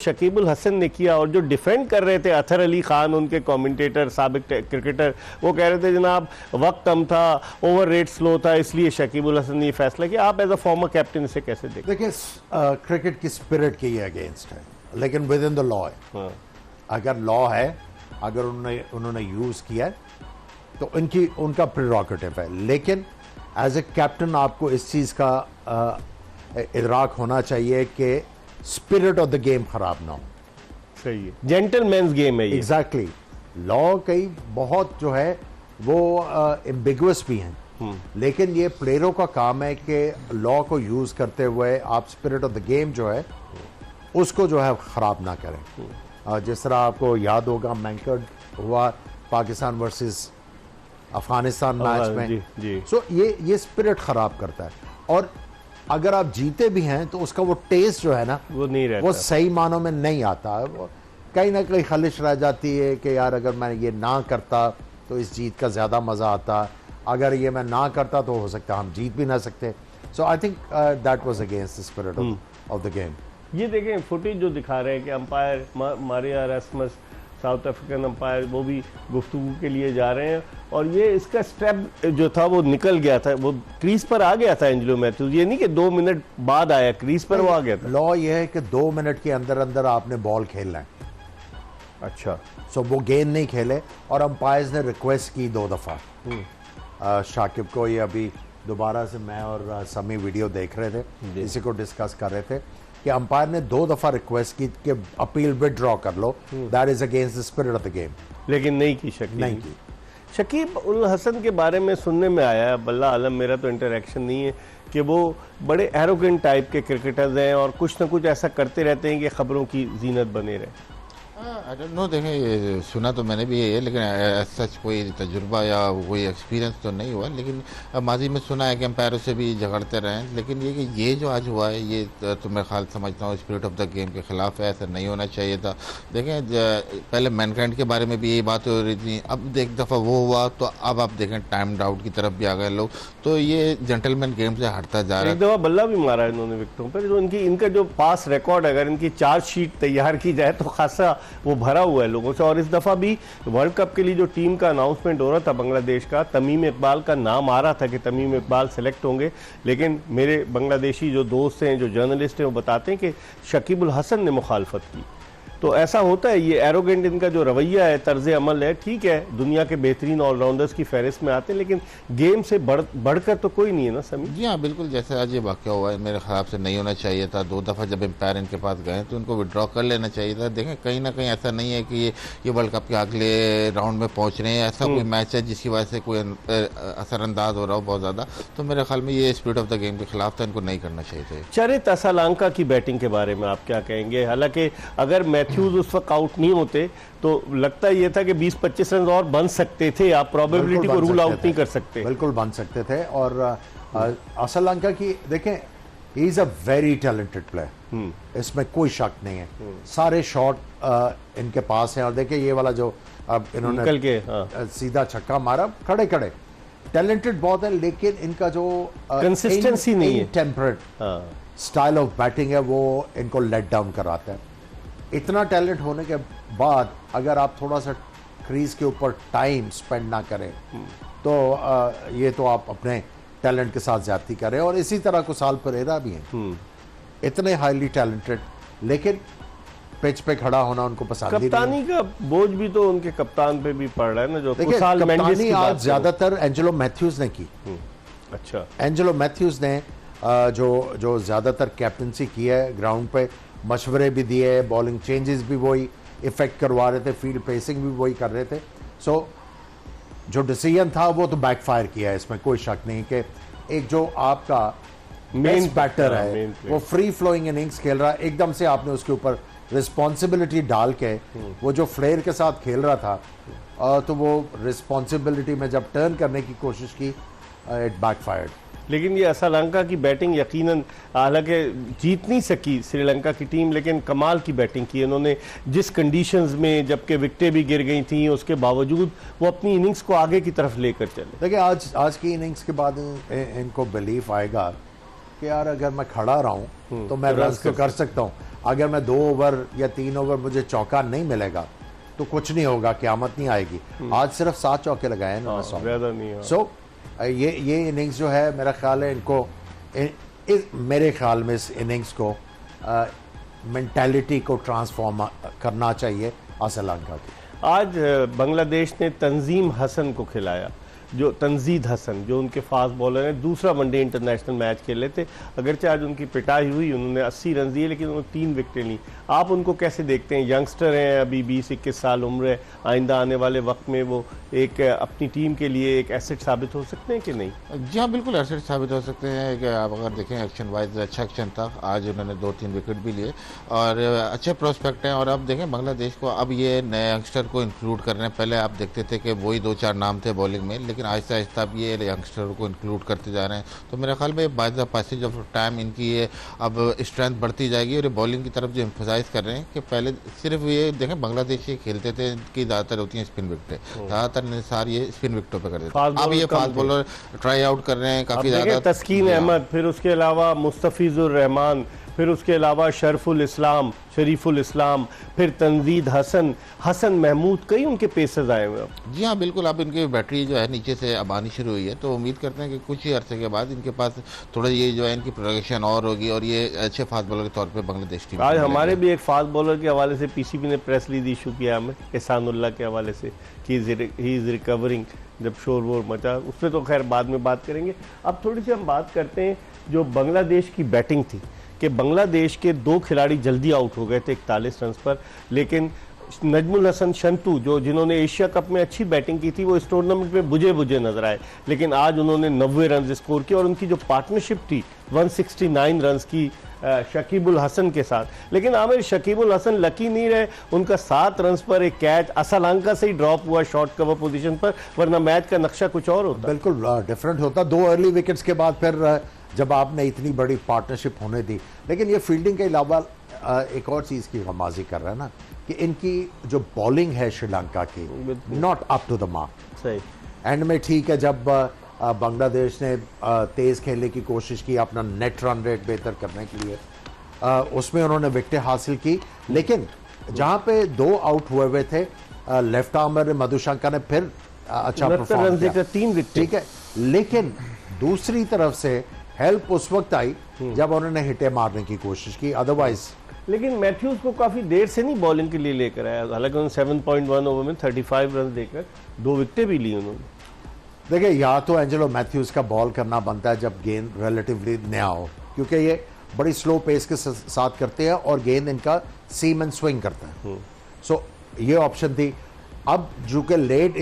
शकीबुल हसन ने किया, और जो डिफेंड कर रहे थे अतहर अली खान, उनके कमेंटेटर, साबिक क्रिकेटर, वो कह रहे थे जनाब वक्त कम था, ओवर रेट स्लो था, इसलिए शकीबुल हसन ने ये फैसला किया। आप एज अ फॉर्मर कैप्टन इसे कैसे देखते? देखिए, क्रिकेट की स्पिरिट के ये अगेंस्ट है, लेकिन विद इन द लॉ है। हाँ। अगर लॉ है, अगर उन्होंने यूज किया है तो उनका प्रेरोगेटिव है, लेकिन एज ए कैप्टन आपको इस चीज का इदराक होना चाहिए कि स्पिरिट ऑफ द गेम खराब ना हो। सही है, जेंटलमैन्स गेम है ये। एग्जैक्टली। लॉ कई बहुत जो है वो एम्बिगुअस भी हैं, लेकिन ये प्लेयरों का काम है कि लॉ को यूज करते हुए आप स्पिरिट ऑफ द गेम जो है उसको जो है खराब ना करें। जिस तरह आपको याद होगा मैंकर्ड हुआ पाकिस्तान वर्सेस अफगानिस्तान मैच में, सो ये स्पिरिट खराब करता है। और अगर आप जीते भी हैं तो उसका वो टेस्ट जो है ना वो नहीं रहता, वो सही मानों में नहीं आता है। वो कहीं ना कहीं खलिश रह जाती है कि यार अगर मैं ये ना करता तो इस जीत का ज़्यादा मज़ा आता, अगर ये मैं ना करता तो हो सकता हम जीत भी ना सकते। So I think that was against the spirit of the game. ये देखें फुटेज जो दिखा रहे हैं कि umpire Maria Rasmus, South African umpire, वो भी गुफ्तगू के लिए जा रहे हैं, और ये इसका स्टेप जो था वो निकल गया था, वो क्रीज पर आ गया था एंजेलो मैथ्यूज। ये नहीं कि 2 मिनट बाद आया, क्रीज पर वो आ गया था। लॉ ये है कि 2 मिनट के अंदर अंदर आपने बॉल खेलना है। अच्छा, सो वो गेंद नहीं खेले और अंपायर्स ने रिक्वेस्ट की 2 दफ़ा शाकिब को। ये अभी दोबारा से मैं और समी वीडियो देख रहे थे, इसी को डिस्कस कर रहे थे कि अंपायर ने 2 दफ़ा रिक्वेस्ट की कि अपील विड्रॉ कर लो, that is against the spirit of the game, लेकिन नहीं की शकीब उल हसन के बारे में सुनने में आया, बल्ला आलम, मेरा तो इंटरेक्शन नहीं है, कि वो बड़े एरोगेंट टाइप के क्रिकेटर्स हैं और कुछ ना कुछ ऐसा करते रहते हैं कि खबरों की जीनत बने रहे। आई डोंट नो, देखें ये सुना तो मैंने भी है, लेकिन सच कोई तजुर्बा या कोई एक्सपीरियंस तो नहीं हुआ। लेकिन माजी में सुना है कि एम्पायरों से भी झगड़ते रहे, लेकिन ये कि ये जो आज हुआ है ये तो मैं ख्याल समझता हूँ स्पिरिट ऑफ द गेम के खिलाफ है, ऐसा नहीं होना चाहिए था। देखें पहले मैनकाइंड के बारे में भी यही बात हो रही थी, अब एक दफ़ा वो हुआ तो अब आप देखें टाइम आउट की तरफ भी आ गए लोग, तो ये जेंटलमैन गेम से हटता जा रहा है। एक दफ़ा बल्ला भी मारा है इन्होंने विकेटों पर, जो इनका जो पास रिकॉर्ड, अगर इनकी चार्जशीट तैयार की जाए तो खासा वो भरा हुआ है लोगों से। और इस दफा भी वर्ल्ड कप के लिए जो टीम का अनाउंसमेंट हो रहा था बांग्लादेश का, तमीम इकबाल का नाम आ रहा था कि तमीम इकबाल सेलेक्ट होंगे, लेकिन मेरे बांग्लादेशी जो दोस्त हैं, जो जर्नलिस्ट हैं, वो बताते हैं कि शकीबुल हसन ने मुखालफत की। तो ऐसा होता है, ये एरोगेंट इनका जो रवैया है, तर्ज अमल है, ठीक है, दुनिया के बेहतरीन ऑलराउंडर्स की फहरिस्त में आते हैं, लेकिन गेम से बढ़कर तो कोई नहीं है ना समी। जी हाँ, बिल्कुल, जैसे आज ये वाक़या हुआ है मेरे ख्याल से नहीं होना चाहिए था। 2 दफ़ा जब एम्पायर इनके पास गए तो उनको विड्रॉ कर लेना चाहिए था। देखें कहीं ना कहीं ऐसा नहीं है कि ये वर्ल्ड कप के अगले राउंड में पहुँच रहे हैं, ऐसा कोई मैच है जिसकी वजह से कोई असरअंदाज हो रहा हो बहुत ज़्यादा, तो मेरे ख्याल में ये स्पिरिट ऑफ द गेम के खिलाफ था, इनको नहीं करना चाहिए था। चरित असालंका की बैटिंग के बारे में आप क्या कहेंगे? हालांकि अगर मैथ्यूज उस वक्त आउट नहीं होते तो लगता ये था कि 20-25 रन और बन सकते थे, आप प्रोबेबिलिटी को रूल आउट नहीं कर सकते। बिल्कुल बन सकते थे। और असालंका की देखें, he is a very talented player, इसमें कोई शक नहीं है। सारे शॉट इनके पास हैं, और देखिए ये वाला जो अब इन्होंने निकल के सीधा छक्का मारा, खड़े खड़े, टैलेंटेड बहुत है, लेकिन इनका जो कंसिस्टेंसी नहीं है, टेम्परेट स्टाइल ऑफ बैटिंग है, वो इनको लेट डाउन कराता है। इतना टैलेंट होने के बाद अगर आप थोड़ा सा क्रीज के ऊपर टाइम स्पेंड ना करें तो ये तो आप अपने टैलेंट के साथ ज्यादती करें। और इसी तरह कुशाल परेरा भी हैं, इतने हाईली टैलेंटेड, लेकिन पिच पे खड़ा होना उनको पसंद नहीं। कप्तानी का बोझ भी तो उनके कप्तान पे भी पड़ रहा है ना, जो कुशाल मेंडिस की आज ज्यादातर एंजेलो मैथ्यूज ने की। अच्छा, एंजेलो मैथ्यूज ने जो ज्यादातर कैप्टनसी की है, ग्राउंड पे मशवरे भी दिए, बॉलिंग चेंजेस भी वही इफेक्ट करवा रहे थे, फील्ड पेसिंग भी वही कर रहे थे। सो जो डिसीजन था वो तो बैकफायर किया है, इसमें कोई शक नहीं कि एक जो आपका मेन बैटर है वो फ्री फ्लोइंग इनिंग्स खेल रहा है, एकदम से आपने उसके ऊपर रिस्पॉन्सिबिलिटी डाल के वो जो फ्लेयर के साथ खेल रहा था, तो वो रिस्पॉन्सिबिलिटी में जब टर्न करने की कोशिश की, इट बैकफायर्ड। लेकिन ये असालंका की बैटिंग यकीनन, हालांकि जीत नहीं सकी श्रीलंका की टीम, लेकिन कमाल की बैटिंग की इन्होंने, जिस कंडीशंस में, जबकि विकेटें भी गिर गई थी, उसके बावजूद वो अपनी इनिंग्स को आगे की तरफ लेकर चले। देखिए आज की इनिंग्स के बाद इनको बिलीफ आएगा कि यार अगर मैं खड़ा रहा हूं तो मैं तो रन तो कर सकता हूं, अगर मैं 2 ओवर या 3 ओवर मुझे चौका नहीं मिलेगा तो कुछ नहीं होगा, क़यामत नहीं आएगी। आज सिर्फ 7 चौके लगाए हैं इन्होंने 100 ज्यादा नहीं है। सो ये इनिंग्स जो है मेरा ख्याल है इनको मेरे ख्याल में इस इनिंग्स को मेंटालिटी को ट्रांसफॉर्म करना चाहिए श्रीलंका की। आज बांग्लादेश ने तंजीम हसन को खिलाया, जो तंजीद हसन जो उनके फास्ट बॉलर हैं, दूसरा वनडे इंटरनेशनल मैच खेले थे। अगरचे आज उनकी पिटाई हुई, उन्होंने 80 रन दिए लेकिन उन्होंने 3 विकेटें ली। आप उनको कैसे देखते हैं? यंगस्टर हैं, अभी 20-21 साल उम्र है, आइंदा आने वाले वक्त में वो एक अपनी टीम के लिए एक एसेट साबित हो सकते हैं कि नहीं? जी हाँ, बिल्कुल एसेट साबित हो सकते हैं कि आप अगर देखें एक्शन वाइज अच्छा एक्शन था। आज उन्होंने 2-3 विकेट भी लिए और अच्छे प्रोस्पेक्ट हैं। और अब देखें बांग्लादेश को अब ये नए यंगस्टर को इंक्लूड कर रहे हैं। पहले आप देखते थे कि वही 2-4 नाम थे बॉलिंग में, लेकिन आहिस्ता आहिस्ता अब ये यंगस्टर को इंक्लूड करते जा रहे हैं। तो मेरे ख्याल में by the passage of time इनकी ये अब स्ट्रेंथ बढ़ती जाएगी। और ये बॉलिंग की तरफ जो एम्फसाइज कर रहे हैं कि पहले सिर्फ ये देखें बांग्लादेश ये खेलते थे कि ज़्यादातर होती हैं स्पिन विकेटें, ज़्यादातर निसार ये स्पिन विकेटों पे कर देते हैं। अब ये फास्ट बॉलर ट्राई आउट कर रहे हैं काफ़ी ज़्यादा। तस्कीन अहमद, फिर उसके अलावा मुस्तफिजुर रहमान, फिर उसके अलावा शरीफुल इस्लाम, फिर तंजीद हसन, हसन महमूद, कई उनके पेसर्स आए हुए हैं। जी हाँ, बिल्कुल। अब इनकी बैटरी जो है नीचे से अब आनी शुरू हुई है, तो उम्मीद करते हैं कि कुछ ही अरसे के बाद इनके पास थोड़ा ये जो है इनकी प्रोडक्शन और होगी और ये अच्छे फास्ट बॉलर के तौर पे बांग्लादेश टीम। आज हमारे भी एक फास्ट बॉलर के हवाले से पीसीबी ने प्रेस रिलीज इशू किया हमें, एहसानुल्लाह के हवाले से कि ही इज़ रिकवरिंग, जब शोर वोर मचा उस पर तो खैर बाद में बात करेंगे। अब थोड़ी सी हम बात करते हैं जो बांग्लादेश की बैटिंग थी, कि बांग्लादेश के 2 खिलाड़ी जल्दी आउट हो गए थे 41 रन पर, लेकिन नजमुल हसन शंतू जिन्होंने एशिया कप में अच्छी बैटिंग की थी वो इस टूर्नामेंट में बुझे नजर आए, लेकिन आज उन्होंने 90 रन स्कोर किए और उनकी जो पार्टनरशिप थी 169 रन की शकीबुल हसन के साथ। लेकिन आमिर, शकीबुल हसन लकी नहीं रहे, उनका 7 रन पर एक कैच श्रीलंका से ही ड्रॉप हुआ शॉर्ट कवर पोजीशन पर, वरना मैच का नक्शा कुछ और होता। बिल्कुल डिफरेंट होता। 2 अर्ली विकेट्स के बाद फिर जब आपने इतनी बड़ी पार्टनरशिप होने दी। लेकिन ये फील्डिंग के अलावा एक और चीज़ की गमाजी कर रहा है ना कि इनकी जो बॉलिंग है श्रीलंका की not up to the mark. सही एंड में ठीक है, जब बांग्लादेश ने तेज़ खेलने की कोशिश की अपना नेट रन रेट बेहतर करने के लिए, उसमें उन्होंने विकेटें हासिल की, लेकिन जहाँ पे 2 आउट हुए थे लेफ्ट आर्मर मधुशंका ने फिर अच्छा परफॉर्म किया, 3 विकेट, ठीक है। लेकिन दूसरी तरफ से हेल्प उस वक्त आई जब उन्होंने हिटे मारने की कोशिश की, अदरवाइज। लेकिन मैथ्यूज को काफी देर से नहीं बॉलिंग के लिए लेकर आया, हालांकि उन्होंने 7.1 ओवर में 35 रन देकर 2 विकेटें भी ली उन्होंने। देखिए, या तो एंजेलो मैथ्यूज का बॉल करना बनता है जब गेंद रिलेटिवली नया हो, क्योंकि ये बड़ी स्लो पेस के साथ करते हैं और गेंद इनका सीम एंड स्विंग करता है। सो ये ऑप्शन थी। अब जो कि लेट